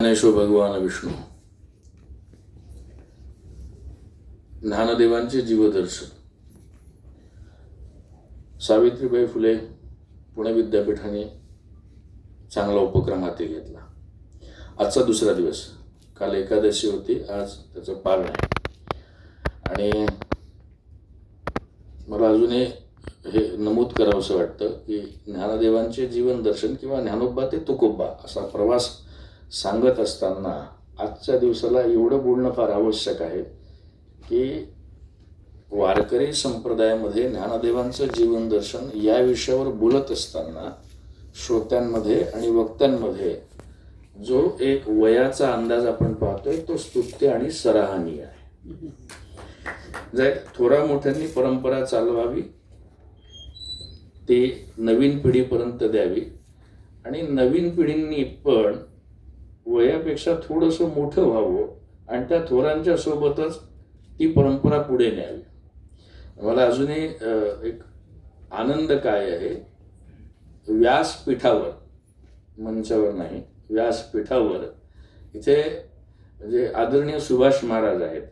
ज्ञानेश्वर भगवान विष्णू ज्ञानदेवांचे जीवदर्शन. सावित्रीबाई फुले पुणे विद्यापीठाने चांगला उपक्रम हाती घेतला. आजचा दुसरा दिवस. काल एकादशी होती, आज त्याचं पालन आहे. आणि मला अजूनही हे नमूद करावंसं वाटतं की ज्ञानदेवांचे जीवन दर्शन किंवा ज्ञानोबा ते तुकोबा असा प्रवास सांगत असताना आजच्या दिवसाला एवढं बोलणं फार आवश्यक आहे की वारकरी संप्रदायामध्ये ज्ञानदेवांचं जीवन दर्शन या विषयावर बोलत असताना श्रोत्यांमध्ये आणि वक्त्यांमध्ये जो एक वयाचा अंदाज आपण पाहतोय तो स्तुत्य आणि सराहनीय आहे. जर थोरा मोठ्यांनी परंपरा चालवावी, ते नवीन पिढीपर्यंत द्यावी आणि नवीन पिढींनी पण वयापेक्षा थोडंसं मोठं व्हावं आणि त्या थोरांच्या सोबतच ती परंपरा पुढे न्यावी. मला अजूनही एक आनंद काय आहे, व्यासपीठावर, मंचावर नाही, व्यासपीठावर इथे म्हणजे आदरणीय सुभाष महाराज आहेत,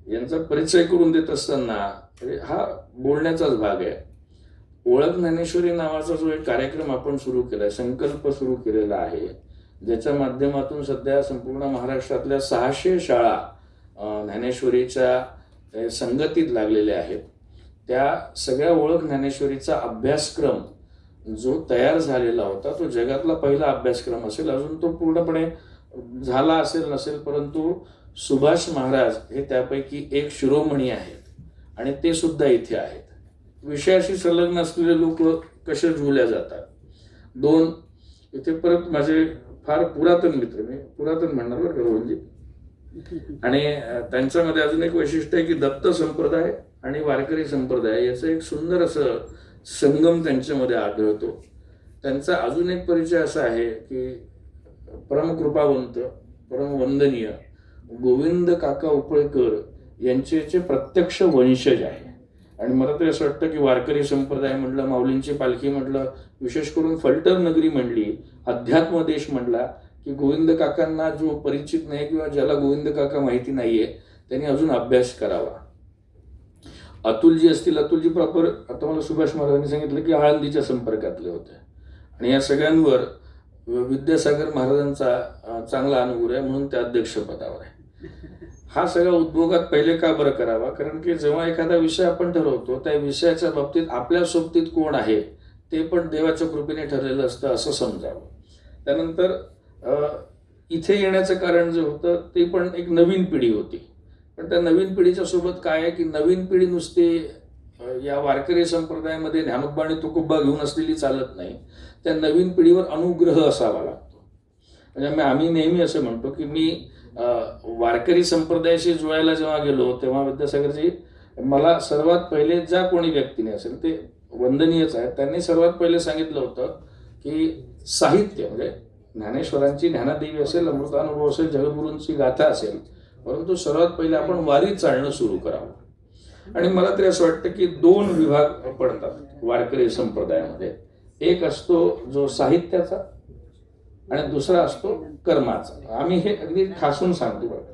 यांचा परिचय करून देत असताना हा बोलण्याचाच भाग आहे. ओळख ज्ञानेश्वरी नावाचा जो एक कार्यक्रम आपण सुरू केला, संकल्प सुरू केलेला आहे, ज्याच्या माध्यमातून सध्या संपूर्ण महाराष्ट्रातल्या 600 शाळा ज्ञानेश्वरीच्या संगतीत लागलेल्या आहेत. त्या सगळ्या ओळख ज्ञानेश्वरीचा अभ्यासक्रम जो तयार झालेला होता तो जगातला पहिला अभ्यासक्रम असेल. अजून तो पूर्णपणे झाला असेल नसेल, परंतु सुभाष महाराज हे त्यापैकी एक शिरोमणी आहेत आणि ते सुद्धा इथे आहेत. विषयाशी संलग्न असलेले लोक कसे जुळल्या जातात. दोन इथे परत माझे फार पुरातन मित्र, मी पुरातन म्हणणार बरं का रोहनजी, आणि त्यांच्यामध्ये अजून एक वैशिष्ट्य आहे की दत्त संप्रदाय आणि वारकरी संप्रदाय याचं एक सुंदर असं संगम त्यांच्यामध्ये आढळतो. त्यांचा अजून एक परिचय असा आहे की परमकृपावंत परमवंदनीय गोविंद काका उपळकर यांचे प्रत्यक्ष वंशज आहे. आणि मला तरी असं वाटतं की वारकरी संप्रदाय म्हटलं, माऊलींची पालखी म्हटलं, विशेष करून फलटण नगरी म्हणली, अध्यात्म देश म्हणला की गोविंद काकांना जो परिचित नाही किंवा ज्याला गोविंद काका माहिती नाहीये त्यांनी अजून अभ्यास करावा. अतुलजी असतील, अतुलजी प्रॉपर आता मला सुभाष महाराजांनी सांगितलं की आळंदीच्या संपर्कातले होते आणि या सगळ्यांवर विद्यासागर महाराजांचा चांगला अनुभव आहे म्हणून त्या अध्यक्षपदावर आहे. हा सगळा उद्योगात पहिले का बरं करावा, कारण की जेव्हा एखादा विषय आपण ठरवतो त्या विषयाच्या बाबतीत आपल्या सोबतीत कोण आहे ते पण देवाच्या कृपेने ठरलेलं असतं असं समजावं. त्यानंतर इथे येण्याचं कारण जे होतं ते पण एक नवीन पिढी होती, पण त्या नवीन पिढीच्या सोबत काय आहे की नवीन पिढी नुसती या वारकरी संप्रदायामध्ये ज्ञानोबा आणि तुकोबा घेऊन असलेली चालत नाही. त्या नवीन पिढीवर अनुग्रह असावा लागतो. म्हणजे आम्ही नेहमी असं म्हणतो की मी वारकरी संप्रदायाशी जुळायला जेव्हा गेलो तेव्हा विद्यासागरजी मला सर्वात पहिले ज्या कोणी व्यक्तीने असेल ते वंदनीयच आहे, त्यांनी सर्वात पहिले सांगितलं होतं की साहित्य म्हणजे ज्ञानेश्वरांची ज्ञानादेवी असेल, अमृतानुभव असेल, जगद्गुरूंची गाथा असेल, परंतु सर्वात पहिले आपण वारीत चालणं सुरू करावं. आणि मला तरी असं वाटतं की 2 विभाग पडतात वारकरी संप्रदायामध्ये. एक असतो जो साहित्याचा आणि दुसरा असतो कर्माचा. आम्ही हे अगदी ठासून सांगतो बघा.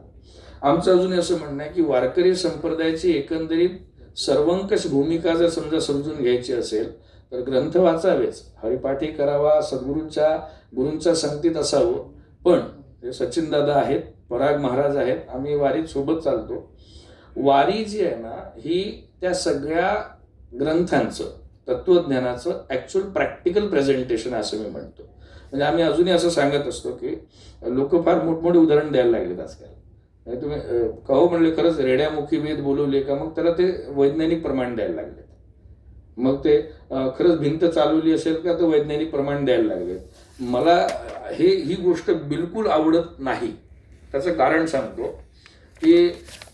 आमचं अजून असं म्हणणं आहे की वारकरी संप्रदायाची एकंदरीत सर्वंकष भूमिका जर समजा समजून घ्यायची असेल तर ग्रंथ वाचावेच, हरिपाठी करावा, गुरूंच्या संगतीत असावं. पण सचिन दादा आहेत, पराग महाराज आहेत, आम्ही वारीत सोबत चालतो. वारी जी आहे ना ही त्या सगळ्या ग्रंथांचं तत्वज्ञानाचं ॲक्च्युअल प्रॅक्टिकल प्रेझेंटेशन असं मी म्हणतो. म्हणजे आम्ही अजूनही असं सांगत असतो की लोक फार मोठमोठे उदाहरण द्यायला लागलेत आजकाल. म्हणजे तुम्ही कहो म्हणले खरंच रेड्यामुखी वेद बोलवले का, मग त्याला ते वैज्ञानिक प्रमाण द्यायला लागलेत. मग ते खरंच भिंत चालवली असेल का तर वैज्ञानिक प्रमाण द्यायला लागलेत. मला ही गोष्ट बिलकुल आवडत नाही. त्याचं कारण सांगतो की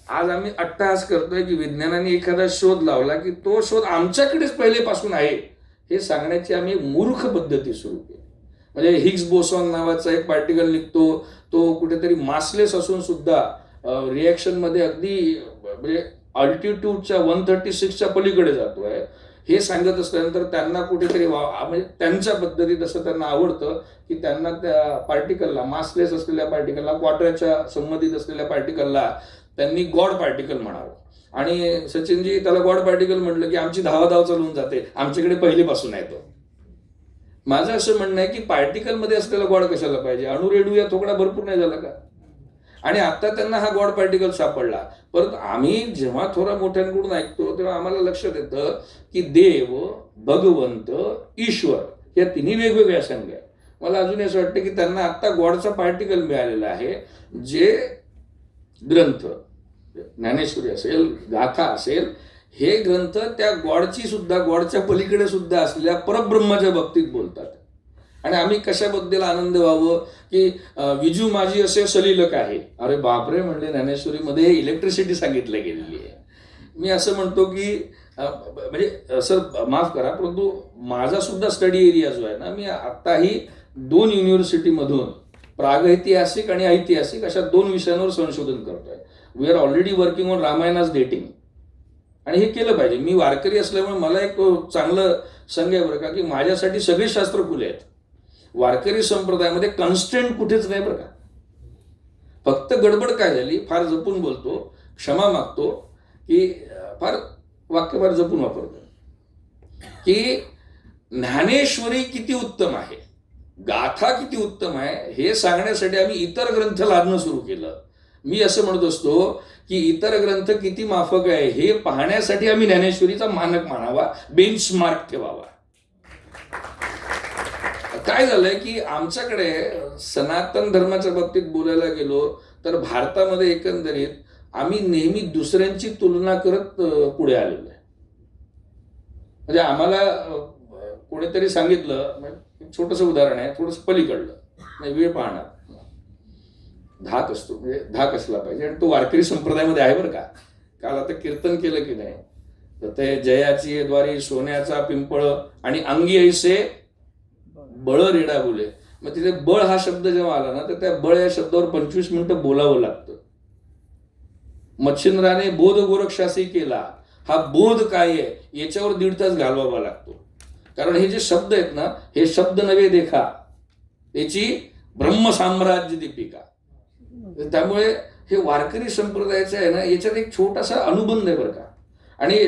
आज आम्ही अट्टहास करतोय की विज्ञानाने एखादा शोध लावला की तो शोध आमच्याकडेच पहिलेपासून आहे हे सांगण्याची आम्ही मूर्ख पद्धती सुरू केली. म्हणजे हिग्स बोसॉन नावाचा एक पार्टिकल निघतो, तो कुठेतरी मासलेस असून सुद्धा रिॲक्शनमध्ये अगदी म्हणजे अल्टिट्यूडच्या 136च्या पलीकडे जातोय. हे सांगत असल्यानंतर त्यांना कुठेतरी म्हणजे त्यांच्या पद्धतीत असं त्यांना आवडतं की त्यांना त्या पार्टिकलला, मासलेस असलेल्या पार्टिकलला, क्वाड्राच्या संबंधित असलेल्या पार्टिकलला त्यांनी गॉड पार्टिकल म्हणावं. आणि सचिनजी त्याला गॉड पार्टिकल म्हटलं की आमची धावाधाव चालून जाते, आमच्याकडे पहिलीपासून आहे तो. माझं असं म्हणणं आहे की पार्टिकलमध्ये असलेला गॉड कशाला पाहिजे, अणुरेणू या थोडा भरपूर नाही झाला का? आणि आता त्यांना हा गॉड पार्टिकल सापडला. परंतु आम्ही जेव्हा थोडा मोठ्यांकडून ऐकतो तेव्हा आम्हाला लक्षात येतं की देव, भगवंत, ईश्वर या तिन्ही वेगवेगळ्या संज्ञा आहेत. मला अजून असं वाटतं की त्यांना आता गॉडचा पार्टिकल मिळालेला आहे. जे ग्रंथ, ज्ञानेश्वरी असेल, गाथा असेल, हे ग्रंथ त्या गॉडची सुद्धा, गॉडच्या पलीकडे सुद्धा असलेल्या परब्रह्माच्या बाबतीत बोलतात. आणि आम्ही कशाबद्दल आनंद व्हावं की विजू माझी असे सलिलक आहे. अरे बापरे, म्हणजे ज्ञानेश्वरीमध्ये इलेक्ट्रिसिटी सांगितली गेलेली आहे. मी असं म्हणतो की म्हणजे सर माफ करा, परंतु माझा सुद्धा स्टडी एरिया जो आहे ना, मी आत्ताही 2 युनिव्हर्सिटीमधून प्रागैतिहासिक आणि ऐतिहासिक अशा 2 विषयांवर संशोधन करतोय. We are already working on Ramayana's dating. आणि हे केलं पाहिजे. मी वारकरी असल्यामुळे मला एक चांगलं संघ आहे बरं का, की माझ्यासाठी सगळे शास्त्र खुले आहेत. वारकरी संप्रदायामध्ये कन्स्टंट कुठेच नाही बरं का. फक्त गडबड काय झाली, फार जपून बोलतो, क्षमा मागतो की फार वाक्य फार जपून वापरतो, की ज्ञानेश्वरी किती उत्तम आहे, गाथा किती उत्तम आहे हे सांगण्यासाठी आम्ही इतर ग्रंथ लादणं सुरू केलं. मी असं म्हणत असतो की इतर ग्रंथ किती माफक आहे हे पाहण्यासाठी आम्ही ज्ञानेश्वरीचा मानक मानावा, बेंचमार्क ठेवावा. काय झालंय की आमच्याकडे सनातन धर्माच्या बाबतीत बोलायला गेलो तर भारतामध्ये एकंदरीत आम्ही नेहमी दुसऱ्यांची तुलना करत पुढे आलेलो आहे. म्हणजे आम्हाला कोणीतरी सांगितलं, छोटंसं उदाहरण आहे, थोडंसं पलीकडलं, नाही वेळ पाहणार, धाक असतो, म्हणजे धाक असला पाहिजे. आणि तो वारकरी संप्रदायामध्ये आहे बरं का. काल आता कीर्तन केलं की नाही, तर ते जयाची द्वारी सोन्याचा पिंपळ आणि अंगी ऐसे बळ रेडा बोले. मग तिथे बळ हा शब्द जेव्हा आला ना, तर त्या बळ या शब्दावर 25 मिनिटं बोलावं लागतं. मच्छिंद्राने बोध गोरक्षासी केला, हा बोध काय आहे याच्यावर 1.5 तास घालवावा लागतो. कारण हे जे शब्द आहेत ना, हे शब्द नव्हे देखा, याची ब्रह्मसाम्राज्य दीपिका. त्यामुळे हे वारकरी संप्रदायाचं आहे ना, याच्यात एक छोटासा अनुबंध आहे बरं का. आणि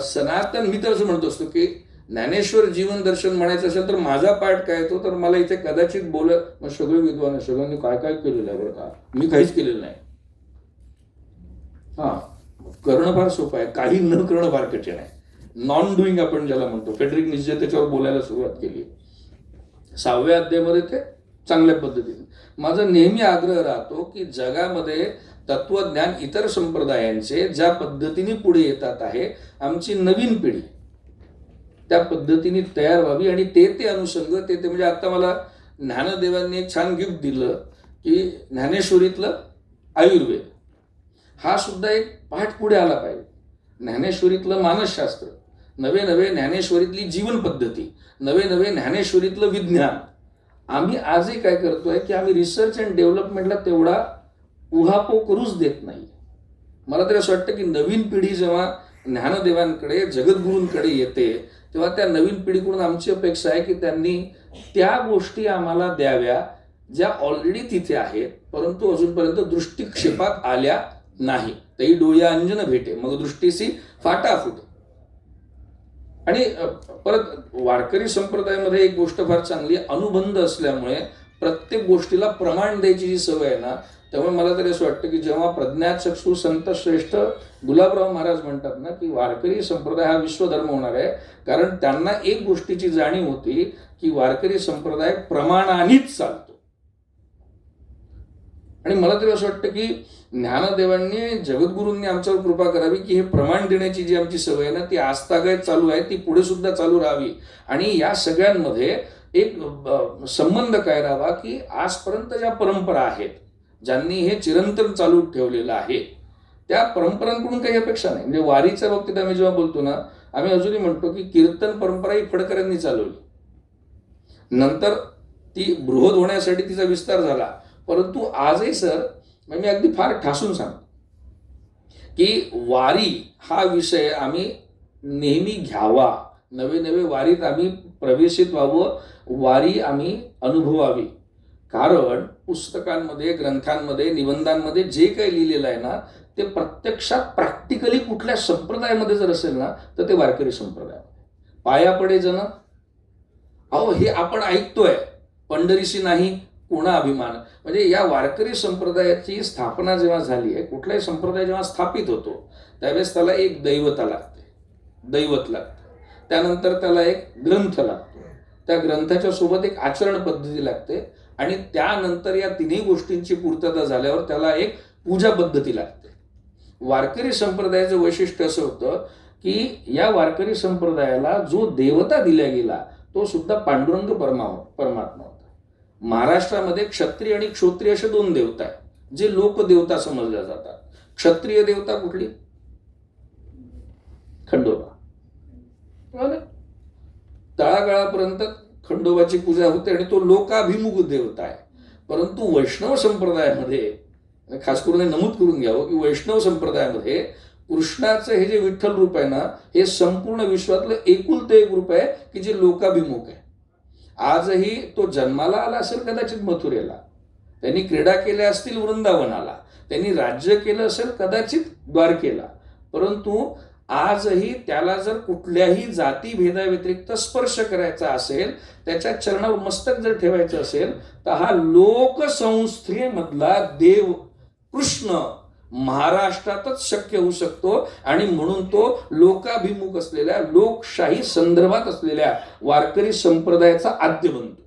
सनातन, मी तर असं म्हणतो असतो की ज्ञानेश्वर जीवन दर्शन म्हणायचं असेल तर माझा पाठ काय तो, तर मला इथे कदाचित बोलत सगळे विद्वान, सगळ्यांनी काय काय केलेलं आहे बरं का, मी काहीच केलेलं नाही. हा, करणं फार सोपं आहे, काही न करणं फार कठीण आहे. नॉन डुईंग आपण ज्याला म्हणतो, फेडरिक निश्चे त्याच्यावर बोलायला सुरुवात केली 6व्या अध्यायामध्ये ते चांगल्या पद्धतीने. माझा नेहमी आग्रह राहतो की जगामध्ये तत्वज्ञान इतर संप्रदायांचे ज्या पद्धतीने पुढे येतात आहे, आमची नवीन पिढी त्या पद्धतीने तयार व्हावी. आणि ते अनुषंग ते म्हणजे आता मला ज्ञानदेवांनी एक छान गिफ्ट दिलं की ज्ञानेश्वरीतलं आयुर्वेद हा सुद्धा एक पाठ पुढे आला पाहिजे. ज्ञानेश्वरीतलं मानसशास्त्र, नवे नवे ज्ञानेश्वरीतली जीवन पद्धती, नवे नवे ज्ञानेश्वरीतलं विज्ञान. आम्ही आजही काय करतोय की आम्ही रिसर्च अँड डेव्हलपमेंटला तेवढा उहापोह करूच देत नाही. मला तरी असं वाटतं की नवीन पिढी जेव्हा ज्ञानदेवांकडे, जगद्गुरूंकडे येते, तेव्हा त्या नवीन पिढीकडून आमची अपेक्षा आहे की त्यांनी त्या गोष्टी आम्हाला द्याव्या ज्या ऑलरेडी तिथे आहेत, परंतु अजूनपर्यंत दृष्टिक्षेपात आल्या नाही. तई डोळ्या अंजन भेटे, मग दृष्टीसी फाटा फुट. आणि परत वारकरी संप्रदायामध्ये एक गोष्ट फार चांगली, अनुबंध असल्यामुळे प्रत्येक गोष्टीला प्रमाण द्यायची जी सवय आहे ना, त्यामुळे मला तरी असं वाटतं की जेव्हा प्रज्ञाचक्षु संत श्रेष्ठ गुलाबराव महाराज म्हणतात ना की वारकरी संप्रदाय हा विश्वधर्म होणार आहे, कारण त्यांना एक गोष्टीची जाणीव होती की वारकरी संप्रदाय प्रमाणानेच चालतो. आणि मला तरी असं वाटतं की ज्ञानदेवांनी, जगद्गुरूंनी आमच्यावर कृपा करावी की हे प्रमाण देण्याची जी आमची सवय आहे ना, ती आजतागायत चालू आहे, ती पुढे सुद्धा चालू राहावी. आणि या सगळ्यांमध्ये एक संबंध काय राहावा की आजपर्यंत ज्या परंपरा आहेत, ज्यांनी हे चिरंतन चालू ठेवलेलं आहे, त्या परंपरांकडून काही अपेक्षा नाही. म्हणजे वारीच्या बाबतीत आम्ही जेव्हा बोलतो ना, आम्ही अजूनही म्हणतो की कीर्तन परंपरा ही फडकरांनी चालवली, नंतर ती बृहद होण्यासाठी तिचा विस्तार झाला. परंतु आजही सर, मी अगदी फार ठासून सांगतो की वारी हा विषय आम्ही नेहमी घ्यावा, नवे नवे वारीत आम्ही प्रवेशित व्हावं, वारी आम्ही अनुभवावी. कारण पुस्तकांमध्ये, ग्रंथांमध्ये, निबंधांमध्ये जे काही लिहिलेलं आहे ना, ते प्रत्यक्षात प्रॅक्टिकली कुठल्या संप्रदायामध्ये जर असेल ना, तर ते वारकरी संप्रदायामध्ये. पाया पडे जन, अहो हे आपण ऐकतोय, पंढरीशी नाही कोणा अभिमान. म्हणजे या वारकरी संप्रदायाची स्थापना जेव्हा झाली आहे, कुठलाही संप्रदाय जेव्हा स्थापित होतो त्यावेळेस त्याला एक दैवता लागते, दैवत लागतं. त्यानंतर त्याला एक ग्रंथ लागतो, त्या ग्रंथाच्या सोबत एक आचरण पद्धती लागते, आणि त्यानंतर या तिन्ही गोष्टींची पूर्तता झाल्यावर त्याला एक पूजा पद्धती लागते. वारकरी संप्रदायाचं वैशिष्ट्य असं होतं की या वारकरी संप्रदायाला जो देवता दिला गेला तो सुद्धा पांडुरंग परमात्मा होता. महाराष्ट्रामध्ये क्षत्रिय आणि क्षोत्रिय असे दोन देवता आहेत जे लोकदेवता समजल्या जातात. क्षत्रिय देवता कुठली? खंडोबा. तळागाळापर्यंत खंडोबाची पूजा होते आणि तो लोकाभिमुख देवता आहे. परंतु वैष्णव संप्रदायामध्ये, खास करून नमूद करून घ्यावं की वैष्णव संप्रदायामध्ये कृष्णाचं हे जे विठ्ठल रूप आहे ना, हे संपूर्ण विश्वातलं एकुलतं एक रूप आहे की जे लोकाभिमुख आहे. आजही तो जन्माला आला असेल कदाचित मथुरेला, त्यांनी क्रीडा केल्या असतील वृंदावनाला, त्यांनी राज्य केलं असेल कदाचित द्वारकेला, परंतु आजही त्याला जर कुठल्याही जाती भेदाव्यतिरिक्त स्पर्श करायचा असेल, त्याच्या चरणावर मस्तक जर ठेवायचं असेल, तर हा लोकसंस्थेमधला देव कृष्ण महाराष्ट्रातच शक्य होऊ शकतो. आणि म्हणून तो लोकाभिमुख असलेल्या, लोकशाही संदर्भात असलेल्या वारकरी संप्रदायाचा आद्य बनतो.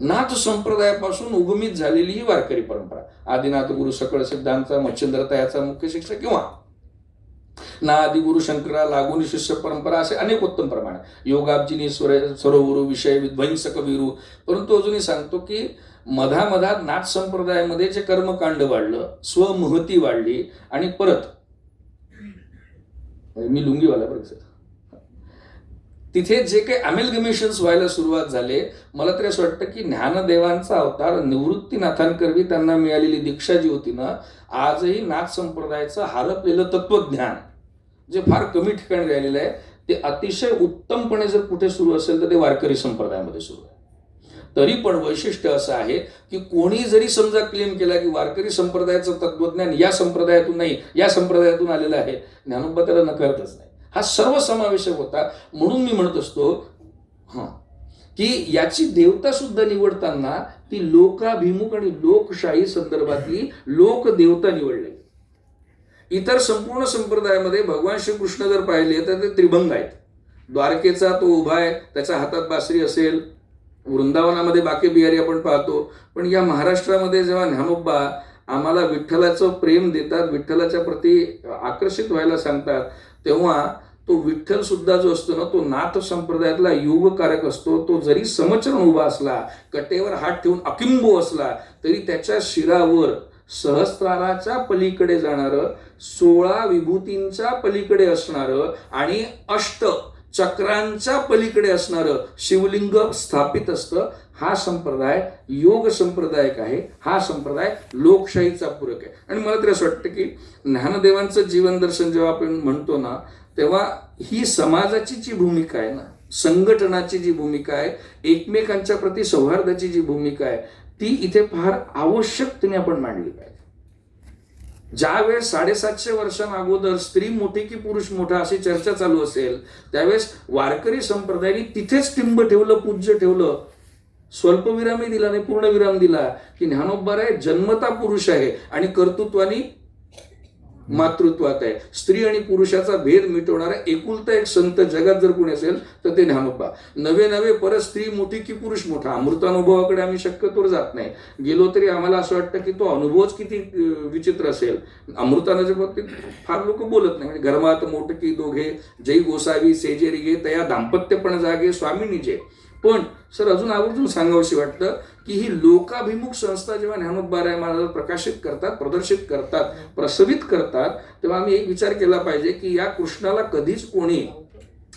नाथ संप्रदायापासून उगमित झालेली ही वारकरी परंपरा, आदिनाथ गुरु सकळ सिद्धांचा मच्छिंद्रता याचा मुख्य शिक्षक, किंवा ना आदिगुरु शंकरा लागून शिष्य परंपरा, असे अनेक उत्तम प्रमाण. योगाब्जिनी सरोवरू विषय विध्वंसक वीरू. परंतु अजूनही सांगतो की मधामधात नाथ संप्रदायामध्ये जे कर्मकांड वाढलं, स्वमहती वाढली, आणि परत मी लुंगीवाला बरं सर, तिथे जे काही अमेलगमेशन्स व्हायला सुरुवात झाले, मला तरी असं वाटतं की ज्ञानदेवांचा अवतार निवृत्तीनाथांकरवी त्यांना मिळालेली दीक्षा जी होती ना, आजही नाथ संप्रदायाचं हरपलेलं तत्वज्ञान जे फार कमी ठिकाणी राहिलेलं आहे, ते अतिशय उत्तमपणे जर कुठे सुरू असेल तर ते वारकरी संप्रदायामध्ये सुरू आहे. तरी पण वैशिष्ट्य असं आहे की कोणी जरी समजा क्लेम केला की वारकरी संप्रदायाचं तत्वज्ञान या संप्रदायातून नाही, या संप्रदायातून आलेलं आहे, ज्ञानोबा त्याला नकारतच नाही. हा सर्वसमावेशक होता. म्हणून मी म्हणत असतो की याची देवता सुद्धा निवडताना ती लोकाभिमुख आणि लोकशाही संदर्भातली लोकदेवता निवडली. इतर संपूर्ण संप्रदायामध्ये भगवान श्रीकृष्ण जर पाहिले तर ते त्रिभंग आहेत. द्वारकेचा तो उभा आहे, त्याच्या हातात बासरी असेल. वृंदावनामध्ये बाकी बिहारी आपण पाहतो. पण या महाराष्ट्रामध्ये जेव्हा ज्ञानोबा आम्हाला विठ्ठलाचं प्रेम देतात, विठ्ठलाच्या प्रती आकर्षित व्हायला सांगतात, तेव्हा तो विठ्ठल सुद्धा जो असतो ना, तो नाथ संप्रदायातला योगकारक असतो. तो जरी समचरण उभा असला, कटेवर हात ठेवून अकिंबो असला, तरी त्याच्या शिरावर सहस्राराच्या पलीकडे जाणारं, 16 विभूतींच्या पलीकडे असणारं आणि 8 चक्रांच्या पलीकडे असणारं शिवलिंग स्थापित असतं. हा संप्रदाय योग संप्रदायक आहे. हा संप्रदाय लोकशाहीचा पूरक आहे. आणि मला तरी असं वाटतं की ज्ञानदेवांचं जीवन दर्शन जेव्हा आपण म्हणतो ना, तेव्हा ही समाजाची जी भूमिका आहे ना, संघटनाची जी भूमिका आहे, एकमेकांच्या प्रती सौहार्दाची जी भूमिका आहे, ती इथे फार आवश्यकतेने आपण मांडली पाहिजे. ज्यावेळेस 750 वर्षांअगोदर स्त्री मोठी की पुरुष मोठा अशी चर्चा चालू असेल, त्यावेळेस वारकरी संप्रदायाने तिथेच टिंब ठेवलं, पूज्य ठेवलं, स्वल्पविरामही दिला नाही, पूर्णविराम दिला की ज्ञानोबा आहे जन्मता पुरुष आहे आणि कर्तृत्वानी मातृत्वात आहे. स्त्री आणि पुरुषाचा भेद मिटवणारा एकुलता एक संत जगात जर कोणी असेल तर ते ज्ञानोबा. नवे परत स्त्री मोठी की पुरुष मोठा, अमृतानुभवाकडे आम्ही शक्यतोवर जात नाही. गेलो तरी आम्हाला असं वाटतं की तो अनुभवच किती विचित्र असेल. अमृतानाच्या बाबतीत फार लोक बोलत नाही. म्हणजे घरमात मोठकी दोघे, जै गोसावी सेजेरी गे, तया दाम्पत्य पण जागे स्वामीनी जे. पण सर अजून आवर्जून सांगावशी वाटतं की ही लोकाभिमुख संस्था जेव्हा ज्ञानोबा महाराज प्रकाशित करतात, प्रदर्शित करतात, प्रसवित करतात, तेव्हा आम्ही एक विचार केला पाहिजे की या कृष्णाला कधीच कोणी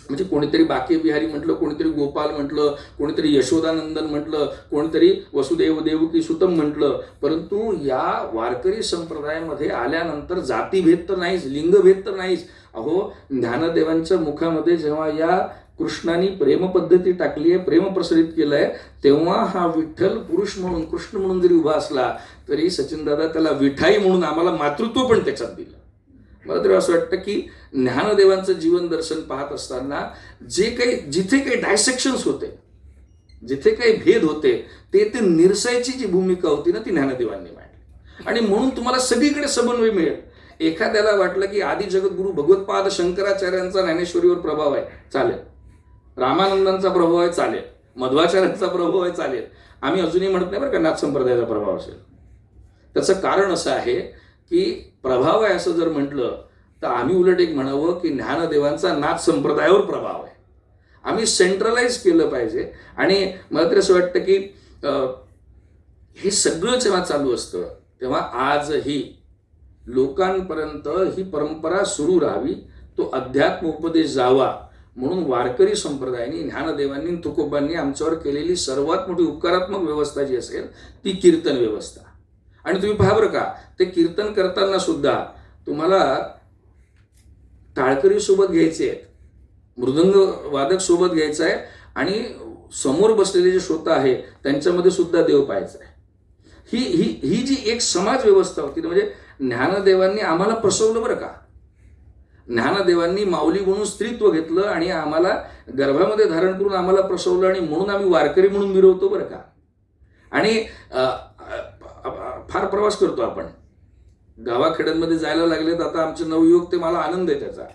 म्हणजे कोणीतरी बाके बिहारी म्हटलं, कोणीतरी गोपाल म्हटलं, कोणीतरी यशोदानंदन म्हटलं, कोणीतरी वसुदेव देवकी सुतम म्हटलं, परंतु या वारकरी संप्रदायामध्ये आल्यानंतर जातीभेद तर नाहीच, लिंगभेद तर नाहीच. अहो, ज्ञानदेवांच्या मुखामध्ये जेव्हा या कृष्णाने प्रेम पद्धती टाकली आहे, प्रेम प्रसारित केलं आहे, तेव्हा हा विठ्ठल पुरुष म्हणून, कृष्ण म्हणून जरी उभा असला तरी सचिनदादा त्याला विठाई म्हणून आम्हाला मातृत्व पण त्याच्यात दिलं. मला तरी असं वाटतं की ज्ञानदेवांचं जीवन दर्शन पाहत असताना जे काही, जिथे काही डायसेक्शन्स होते, जिथे काही भेद होते, ते निरसायची जी भूमिका होती ना, ती ज्ञानदेवांनी मांडली. आणि म्हणून तुम्हाला सगळीकडे समन्वय मिळेल. एखाद्याला वाटलं की आदि जगद्गुरु भगवत्पाद शंकराचार्यांचा ज्ञानेश्वरीवर प्रभाव आहे, चालेल. रामानंदांचा प्रभाव आहे, चालेल. मध्वाचार्यांचा प्रभाव आहे, चालेल. आम्ही अजूनही म्हणत नाही बरं का नाथ संप्रदायाचा प्रभाव असेल. त्याचं कारण असं आहे की प्रभाव आहे असं जर म्हटलं तर आम्ही उलट एक म्हणावं की ज्ञानदेवांचा नाथ संप्रदायावर प्रभाव आहे. आम्ही सेंट्रलाइज केलं पाहिजे. आणि मला तरी असं वाटतं की हे सगळं जेव्हा चालू असतं तेव्हा आजही लोकांपर्यंत ही परंपरा सुरू राहावी, तो अध्यात्म उपदेश जावा, म्हणून वारकरी संप्रदायाने, ज्ञानदेवांनी, तुकोबांनी आमच्यावर केलेली सर्वात मोठी उपकारात्मक व्यवस्था जी असेल ती कीर्तन व्यवस्था. आणि तुम्ही पहा बरं का, ते कीर्तन करताना सुद्धा तुम्हाला टाळकरी सोबत घ्यायचे आहेत, मृदंग वादक सोबत घ्यायचा आहे, आणि समोर बसलेले जे श्रोता आहे त्यांच्यामध्ये सुद्धा देव पाहायचा आहे. ही जी एक समाज व्यवस्था होती, म्हणजे ज्ञानदेवांनी आम्हाला प्रसवलं बरं का. ज्ञानदेवांनी माऊली म्हणून स्त्रीत्व घेतलं आणि आम्हाला गर्भामध्ये धारण करून आम्हाला प्रसवलं, आणि म्हणून आम्ही वारकरी म्हणून मिरवतो बरं का. आणि फार प्रवास करतो आपण, गावाखेड्यांमध्ये जायला लागलेत आता आमचे नवयुवक, ते मला आनंद आहे त्याचा.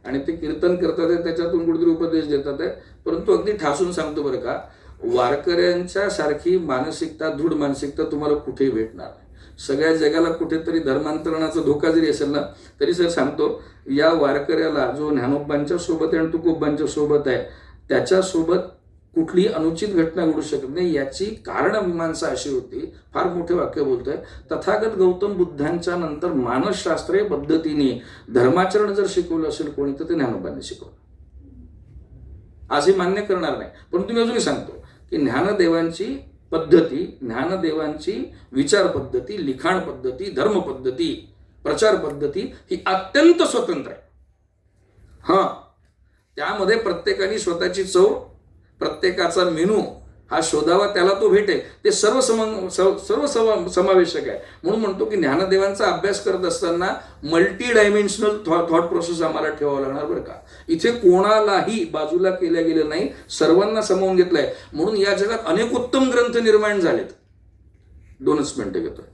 आणि ते कीर्तन करतात आहे, त्याच्यातून कुठेतरी उपदेश देतात आहे. परंतु अगदी ठासून सांगतो बरं का, वारकऱ्यांच्या सारखी मानसिकता, दृढ मानसिकता तुम्हाला कुठेही भेटणार नाही. सगळ्या जगाला कुठेतरी धर्मांतरणाचा धोका जरी असेल ना, तरी सर सांगतो, या वारकऱ्याला जो ज्ञानोबांच्या सोबत आहे आणि तुकोबांच्या सोबत आहे, त्याच्यासोबत कुठलीही अनुचित घटना घडू शकत नाही. याची कारणमीमांसा अशी होती, फार मोठे वाक्य बोलतोय, तथागत गौतम बुद्धांच्या नंतर मानसशास्त्रीय पद्धतीने धर्माचरण जर शिकवलं असेल कोणी, तर ते ज्ञानोबांनी शिकवलं. आजही मान्य करणार नाही, पण तुम्ही अजूनही सांगतो की ज्ञानदेवांची पद्धती, ज्ञानदेवांची विचार पद्धती, लिखाण पद्धती, धर्म पद्धती, प्रचार पद्धती ही अत्यंत स्वतंत्र आहे. हां, त्यामध्ये प्रत्येकाने स्वतःची चव, प्रत्येकाचा मेनू हा शोधावा, त्याला तो भेटेल. ते सर्व समावेशक आहे. म्हणून म्हणतो की ज्ञानदेवांचा अभ्यास करत असताना मल्टी डायमेन्शनल थॉट प्रोसेस आम्हाला ठेवावं लागणार बरं का. इथे कोणालाही बाजूला केल्या गेलं नाही, सर्वांना सामावून घेतलंय. म्हणून या जगात अनेक उत्तम ग्रंथ निर्माण झालेत. 2 मिनिटं घेतोय.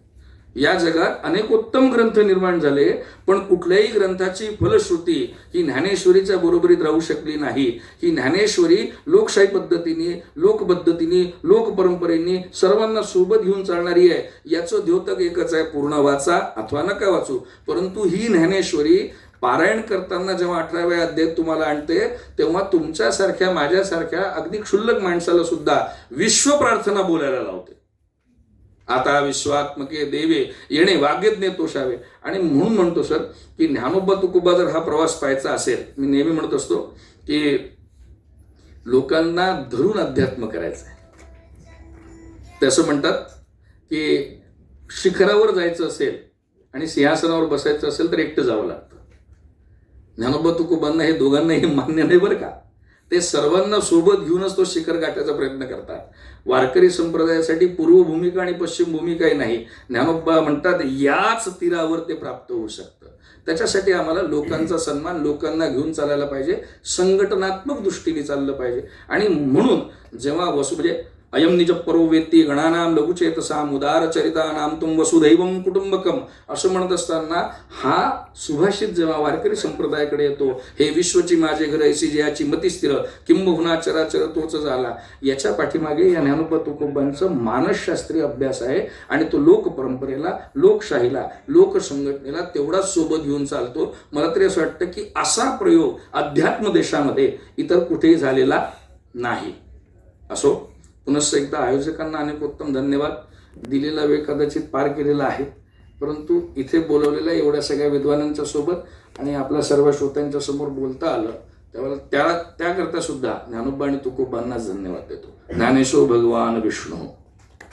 या जगात अनेक उत्तम ग्रंथ निर्माण झाले, पण कुठल्याही ग्रंथाची फलश्रुती ही ज्ञानेश्वरीच्या बरोबरीत राहू शकली नाही. ही ज्ञानेश्वरी लोकशाही पद्धतीने, लोकपद्धतीने, लोकपरंपरेने सर्वांना सोबत घेऊन चालणारी आहे. याचं द्योतक एकच आहे, पूर्ण वाचा अथवा नका वाचू. परंतु ही ज्ञानेश्वरी पारायण करताना जेव्हा 18व्या अध्यायात तुम्हाला आणते, तेव्हा तुमच्यासारख्या, माझ्यासारख्या अगदी क्षुल्लक माणसाला सुद्धा विश्व प्रार्थना बोलायला लावते. आता विश्वात्मके देवे येणे वाग्यज्ञ तोषावे. आणि म्हणून म्हणतो सर की ज्ञानोबा तुकोबा जर हा प्रवास पाहायचा असेल, मी नेहमी म्हणत असतो की लोकांना धरून अध्यात्म करायचं आहे. ते असं म्हणतात की शिखरावर जायचं असेल आणि सिंहासनावर बसायचं असेल तर एकटं जावं लागतं. ज्ञानोबा तुकोबांना हे दोघांनाही मान्य नाही बरं का. ते सर्वांना सोबत घेऊनच तो शिखर गाठायचा प्रयत्न करतात. वारकरी संप्रदायासाठी पूर्व भूमिका आणि पश्चिम भूमिकाही नाही. ज्ञानोबा म्हणतात याच तीरावर ते प्राप्त होऊ शकतं. त्याच्यासाठी आम्हाला लोकांचा सन्मान, लोकांना घेऊन चालायला पाहिजे, संघटनात्मक दृष्टीने चाललं पाहिजे. आणि म्हणून जेव्हा म्हणजे अयम निज परो वेत्ती गणानाम लघुचेतसाम उदार चरितानाम तुम वसुधैवम कुटुंबकम असं म्हणत असताना हा सुभाषित जेव्हा वारकरी संप्रदायाकडे येतो, हे विश्वची माझे घर ऐसी जयाची मती स्थिर किंबहुना चराचर तोच झाला, याच्या पाठीमागे या ज्ञानोबा तुकोबांचं मानसशास्त्रीय अभ्यास आहे. आणि तो लोकपरंपरेला, लोकशाहीला, लोकसंघटनेला तेवढाच सोबत घेऊन चालतो. मला तरी असं वाटतं की असा प्रयोग अध्यात्म देशामध्ये इतर कुठेही झालेला नाही. असो, पुनश्च एकदा आयोजकांना अनेक उत्तम धन्यवाद. दिलेला वेळ कदाचित पार केलेला आहे, परंतु इथे बोलवलेल्या एवढ्या सगळ्या विद्वानांच्या सोबत आणि आपल्या सर्व श्रोत्यांच्या समोर बोलता आलं त्याकरता सुद्धा ज्ञानोबा आणि तुकोबांना धन्यवाद देतो. ज्ञानेश्वर भगवान विष्णू.